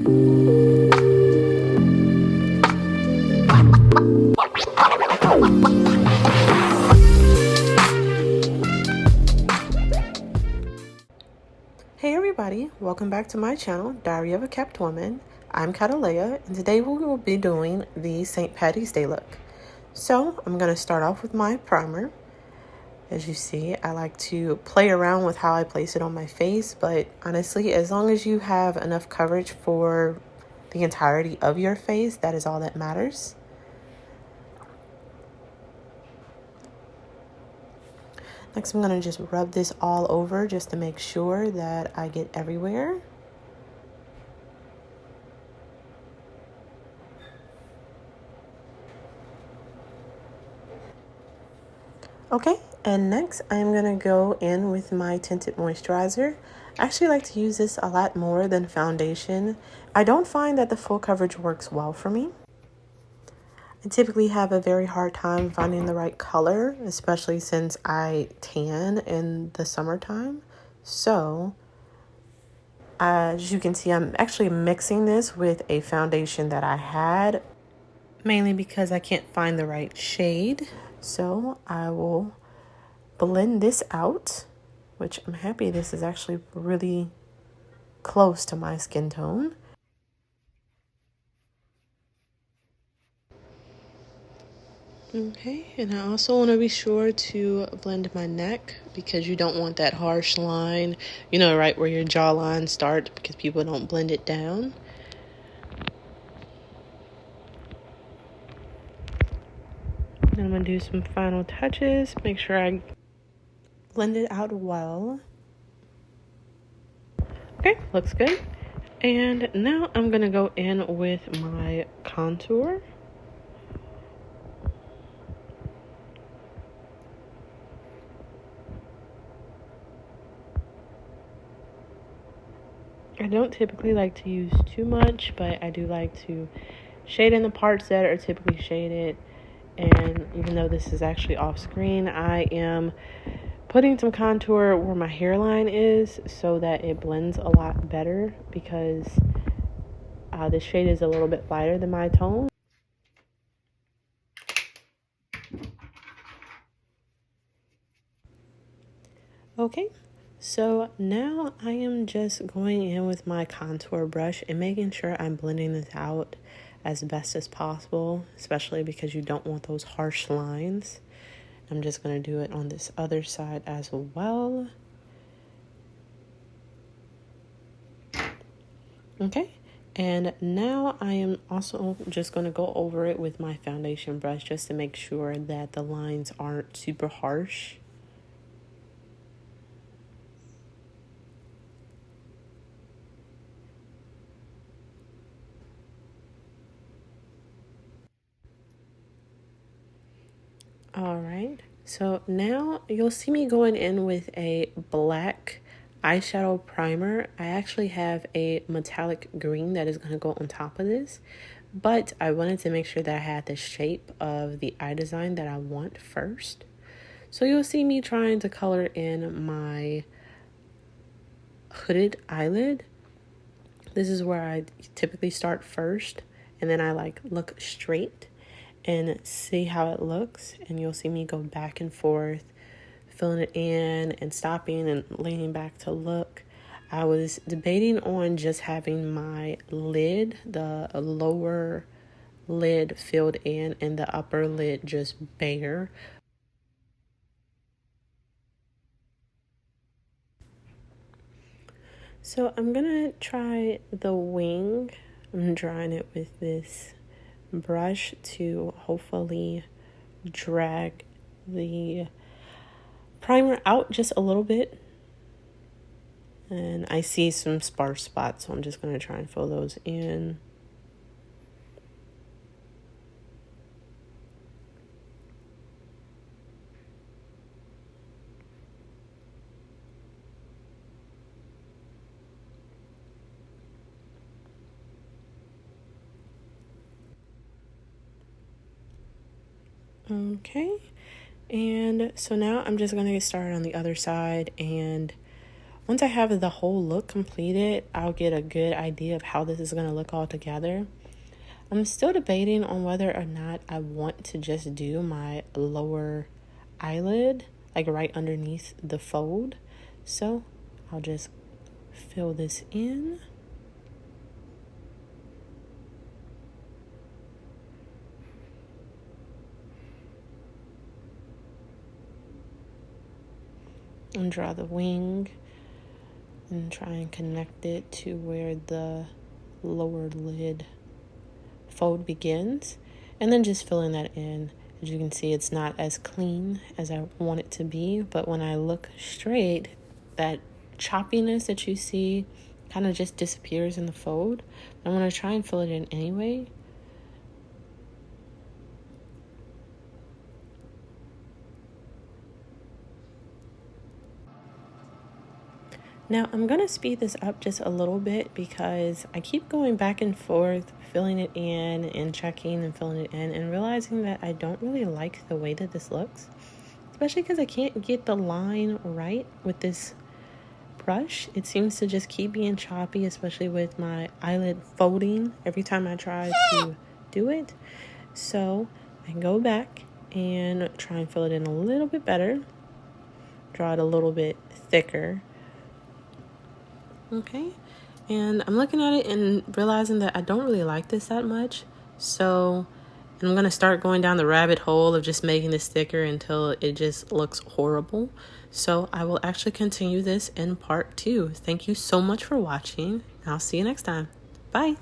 Hey everybody, welcome back to my channel, Diary of a Kept Woman. I'm Catalea, and today we will be doing the St. Patty's Day look. So I'm going to start off with my primer. As you see, I like to play around with how I place it on my face, but honestly, as long as you have enough coverage for the entirety of your face, that is all that matters. Next, I'm going to just rub this all over just to make sure that I get everywhere. Okay, and next I'm going to go in with my tinted moisturizer. I actually like to use this a lot more than foundation. I don't find that the full coverage works well for me. I typically have a very hard time finding the right color, especially since I tan in the summertime. So, as you can see, I'm actually mixing this with a foundation that I had, mainly because I can't find the right shade. So, I will blend this out, which I'm happy this is actually really close to my skin tone. Okay, and I also want to be sure to blend my neck because you don't want that harsh line, right where your jawline starts, because people don't blend it down. And I'm going to do some final touches, make sure I blend it out well. Okay, looks good. And now I'm going to go in with my contour. I don't typically like to use too much, but I do like to shade in the parts that are typically shaded. And even though this is actually off screen, I am putting some contour where my hairline is so that it blends a lot better, because this shade is a little bit lighter than my tone. Okay, so now I am just going in with my contour brush and making sure I'm blending this out as best as possible, especially because you don't want those harsh lines. I'm just going to do it on this other side as well. Okay, and now I am also just going to go over it with my foundation brush just to make sure that the lines aren't super harsh. All right, so now you'll see me going in with a black eyeshadow primer. I actually have a metallic green that is going to go on top of this, but I wanted to make sure that I had the shape of the eye design that I want first. So you'll see me trying to color in my hooded eyelid. This is where I typically start first, and then I look straight and see how it looks, and you'll see me go back and forth, filling it in and stopping and leaning back to look. I was debating on just having my lid, the lower lid, filled in and the upper lid just bare. So I'm gonna try the wing. I'm drawing it with this brush to hopefully drag the primer out just a little bit. And I see some sparse spots, so I'm just going to try and fill those in. Okay, and so now I'm just going to get started on the other side, and Once I have the whole look completed, I'll get a good idea of how this is going to look all together. I'm still debating on whether or not I want to just do my lower eyelid, like right underneath the fold. So I'll just fill this in. And draw the wing and try and connect it to where the lower lid fold begins, and then just filling that in. As you can see, it's not as clean as I want it to be, but when I look straight, that choppiness that you see kind of just disappears in the fold. I'm going to try and fill it in anyway. Now I'm going to speed this up just a little bit because I keep going back and forth, filling it in and checking and filling it in and realizing that I don't really like the way that this looks, especially because I can't get the line right with this brush. It seems to just keep being choppy, especially with my eyelid folding every time I try to do it. So I can go back and try and fill it in a little bit better, draw it a little bit thicker. Okay, and I'm looking at it and realizing that I don't really like this that much. So I'm going to start going down the rabbit hole of just making this thicker until it just looks horrible. So I will actually continue this in part 2. Thank you so much for watching. I'll see you next time. Bye.